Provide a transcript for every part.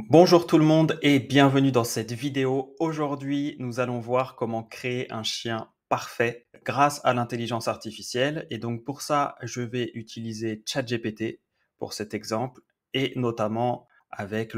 Bonjour tout le monde et bienvenue dans cette vidéo. Aujourd'hui, nous allons voir comment créer un chien parfait grâce à l'intelligence artificielle. Et donc pour ça, je vais utiliser ChatGPT pour cet exemple et notamment avec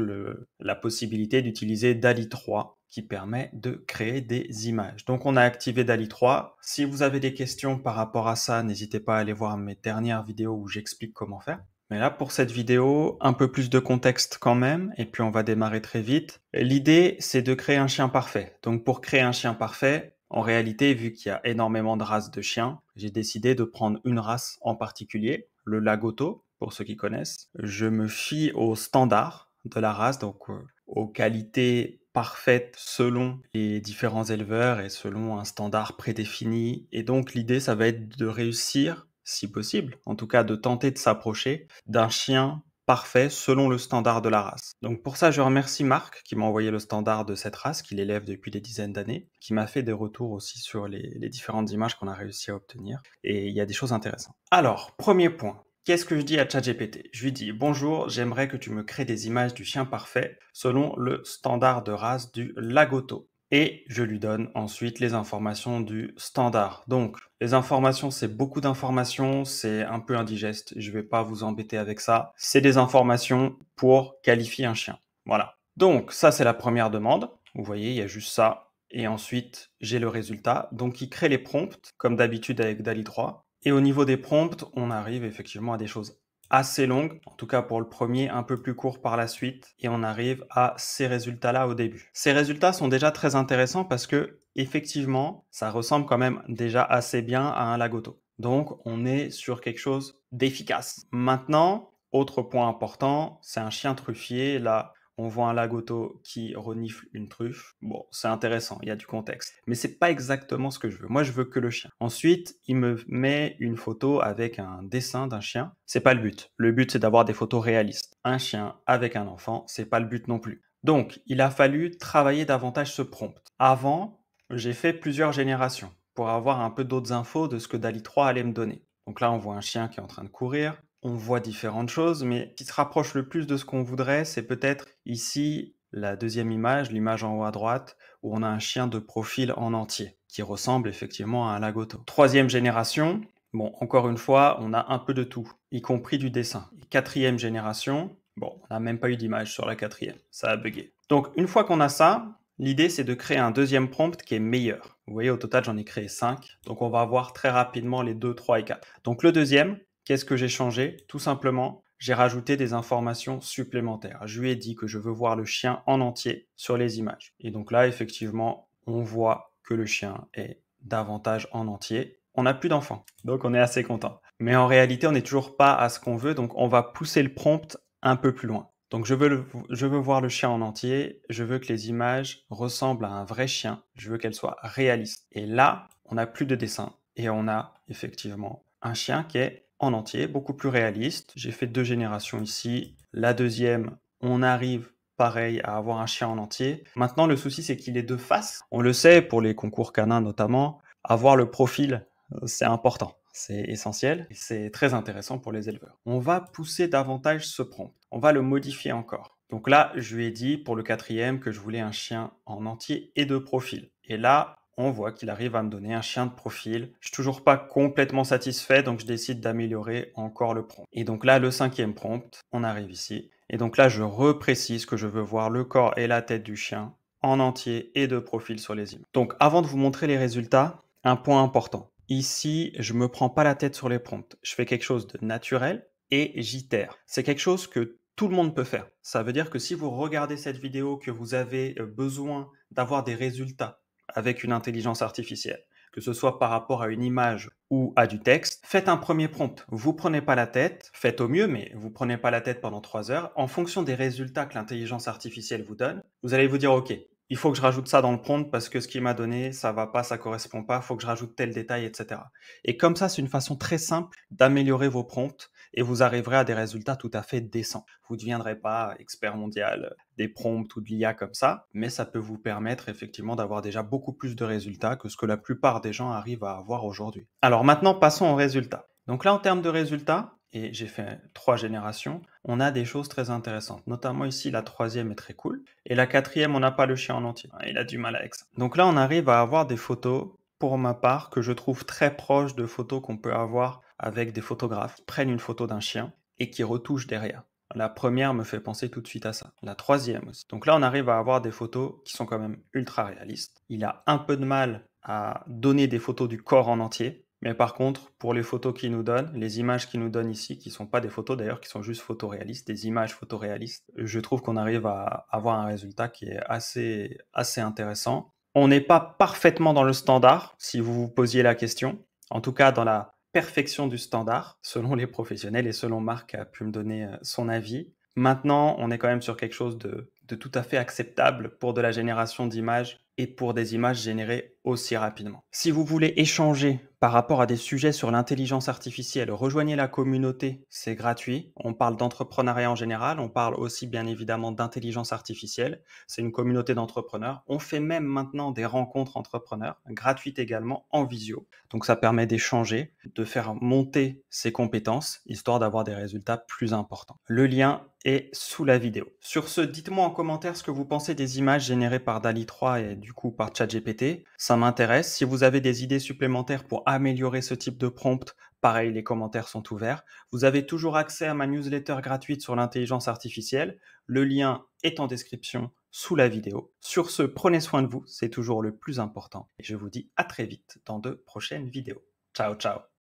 la possibilité d'utiliser DALL-E 3 qui permet de créer des images. Donc on a activé DALL-E 3. Si vous avez des questions par rapport à ça, n'hésitez pas à aller voir mes dernières vidéos où j'explique comment faire. Mais là, pour cette vidéo, un peu plus de contexte quand même, et puis on va démarrer très vite. L'idée, c'est de créer un chien parfait. Donc pour créer un chien parfait, en réalité, vu qu'il y a énormément de races de chiens, j'ai décidé de prendre une race en particulier, le Lagotto, pour ceux qui connaissent. Je me fie au standard de la race, donc aux qualités parfaites selon les différents éleveurs et selon un standard prédéfini. Et donc l'idée, ça va être de réussir, si possible, en tout cas de tenter de s'approcher d'un chien parfait selon le standard de la race. Donc pour ça, je remercie Marc qui m'a envoyé le standard de cette race, qu'il élève depuis des dizaines d'années, qui m'a fait des retours aussi sur les différentes images qu'on a réussi à obtenir. Et il y a des choses intéressantes. Alors, premier point. Qu'est-ce que je dis à ChatGPT? Je lui dis « Bonjour, j'aimerais que tu me crées des images du chien parfait selon le standard de race du Lagotto. » Et je lui donne ensuite les informations du standard. Donc, les informations, c'est beaucoup d'informations, c'est un peu indigeste, je vais pas vous embêter avec ça. C'est des informations pour qualifier un chien. Voilà. Donc, ça, c'est la première demande. Vous voyez, il y a juste ça. Et ensuite, j'ai le résultat. Donc, il crée les prompts, comme d'habitude avec DALL-E 3. Et au niveau des prompts, on arrive effectivement à des choses assez longues, en tout cas pour le premier, un peu plus court par la suite, et on arrive à ces résultats-là au début. Ces résultats sont déjà très intéressants parce que, effectivement, ça ressemble quand même déjà assez bien à un Lagotto. Donc, on est sur quelque chose d'efficace. Maintenant, autre point important, c'est un chien truffier. Là, on voit un Lagotto qui renifle une truffe. Bon, c'est intéressant, il y a du contexte. Mais c'est pas exactement ce que je veux. Moi, je veux que le chien. Ensuite, il me met une photo avec un dessin d'un chien. C'est pas le but. Le but, c'est d'avoir des photos réalistes. Un chien avec un enfant, c'est pas le but non plus. Donc, il a fallu travailler davantage ce prompt. Avant, j'ai fait plusieurs générations pour avoir un peu d'autres infos de ce que DALL-E 3 allait me donner. Donc là, on voit un chien qui est en train de courir. On voit différentes choses, mais ce qui se rapproche le plus de ce qu'on voudrait, c'est peut-être ici la deuxième image, l'image en haut à droite, où on a un chien de profil en entier, qui ressemble effectivement à un Lagotto. Troisième génération, bon, encore une fois, on a un peu de tout, y compris du dessin. Et quatrième génération, bon, on n'a même pas eu d'image sur la quatrième, ça a bugué. Donc une fois qu'on a ça, l'idée c'est de créer un deuxième prompt qui est meilleur. Vous voyez, au total, j'en ai créé 5, donc on va voir très rapidement les 2, 3 et 4. Donc le deuxième, qu'est-ce que j'ai changé? Tout simplement, j'ai rajouté des informations supplémentaires. Je lui ai dit que je veux voir le chien en entier sur les images. Et donc là, effectivement, on voit que le chien est davantage en entier. On n'a plus d'enfants, donc on est assez content. Mais en réalité, on n'est toujours pas à ce qu'on veut, donc on va pousser le prompt un peu plus loin. Donc je veux voir le chien en entier, je veux que les images ressemblent à un vrai chien, je veux qu'elles soient réalistes. Et là, on n'a plus de dessin et on a effectivement un chien qui est en entier, beaucoup plus réaliste. J'ai fait 2 générations ici. La deuxième, on arrive pareil à avoir un chien en entier. Maintenant, le souci, c'est qu'il est de face. On le sait, pour les concours canins notamment, avoir le profil, c'est important. C'est essentiel et c'est très intéressant pour les éleveurs. On va pousser davantage ce prompt. On va le modifier encore. Donc là, je lui ai dit pour le quatrième que je voulais un chien en entier et de profil. Et là, on voit qu'il arrive à me donner un chien de profil. Je suis toujours pas complètement satisfait, donc je décide d'améliorer encore le prompt. Et donc là, le cinquième prompt, on arrive ici. Et donc là, je reprécise que je veux voir le corps et la tête du chien en entier et de profil sur les images. Donc avant de vous montrer les résultats, un point important. Ici, je me prends pas la tête sur les prompts. Je fais quelque chose de naturel et j'itère. C'est quelque chose que tout le monde peut faire. Ça veut dire que si vous regardez cette vidéo, que vous avez besoin d'avoir des résultats avec une intelligence artificielle, que ce soit par rapport à une image ou à du texte, faites un premier prompt. Vous prenez pas la tête, faites au mieux, mais vous prenez pas la tête pendant 3 heures. En fonction des résultats que l'intelligence artificielle vous donne, vous allez vous dire, OK, il faut que je rajoute ça dans le prompt parce que ce qu'il m'a donné, ça va pas, ça correspond pas, il faut que je rajoute tel détail, etc. Et comme ça, c'est une façon très simple d'améliorer vos prompts et vous arriverez à des résultats tout à fait décents. Vous ne deviendrez pas expert mondial des prompts ou de l'IA comme ça, mais ça peut vous permettre effectivement d'avoir déjà beaucoup plus de résultats que ce que la plupart des gens arrivent à avoir aujourd'hui. Alors maintenant, passons aux résultats. Donc là, en termes de résultats, et j'ai fait 3 générations, on a des choses très intéressantes. Notamment ici, la troisième est très cool et la quatrième, on n'a pas le chien en entier. Il a du mal avec ça. Donc là, on arrive à avoir des photos, pour ma part, que je trouve très proches de photos qu'on peut avoir avec des photographes qui prennent une photo d'un chien et qui retouchent derrière. La première me fait penser tout de suite à ça. La troisième aussi. Donc là, on arrive à avoir des photos qui sont quand même ultra réalistes. Il a un peu de mal à donner des photos du corps en entier. Mais par contre, pour les photos qu'il nous donne, les images qu'il nous donne ici, qui sont pas des photos d'ailleurs, qui sont juste photoréalistes, des images photoréalistes, je trouve qu'on arrive à avoir un résultat qui est assez intéressant. On n'est pas parfaitement dans le standard, si vous vous posiez la question. En tout cas, dans la perfection du standard, selon les professionnels et selon Marc qui a pu me donner son avis. Maintenant, on est quand même sur quelque chose de tout à fait acceptable pour de la génération d'images et pour des images générées aussi rapidement. Si vous voulez échanger par rapport à des sujets sur l'intelligence artificielle, rejoignez la communauté, c'est gratuit. On parle d'entrepreneuriat en général, on parle aussi bien évidemment d'intelligence artificielle. C'est une communauté d'entrepreneurs. On fait même maintenant des rencontres entrepreneurs, gratuites également, en visio. Donc ça permet d'échanger, de faire monter ses compétences, histoire d'avoir des résultats plus importants. Le lien est sous la vidéo. Sur ce, dites-moi en commentaire ce que vous pensez des images générées par DALL-E 3 et du coup par ChatGPT. Ça m'intéresse. Si vous avez des idées supplémentaires pour améliorer ce type de prompt, pareil, les commentaires sont ouverts. Vous avez toujours accès à ma newsletter gratuite sur l'intelligence artificielle. Le lien est en description sous la vidéo. Sur ce, prenez soin de vous, c'est toujours le plus important. Et je vous dis à très vite dans de prochaines vidéos. Ciao, ciao.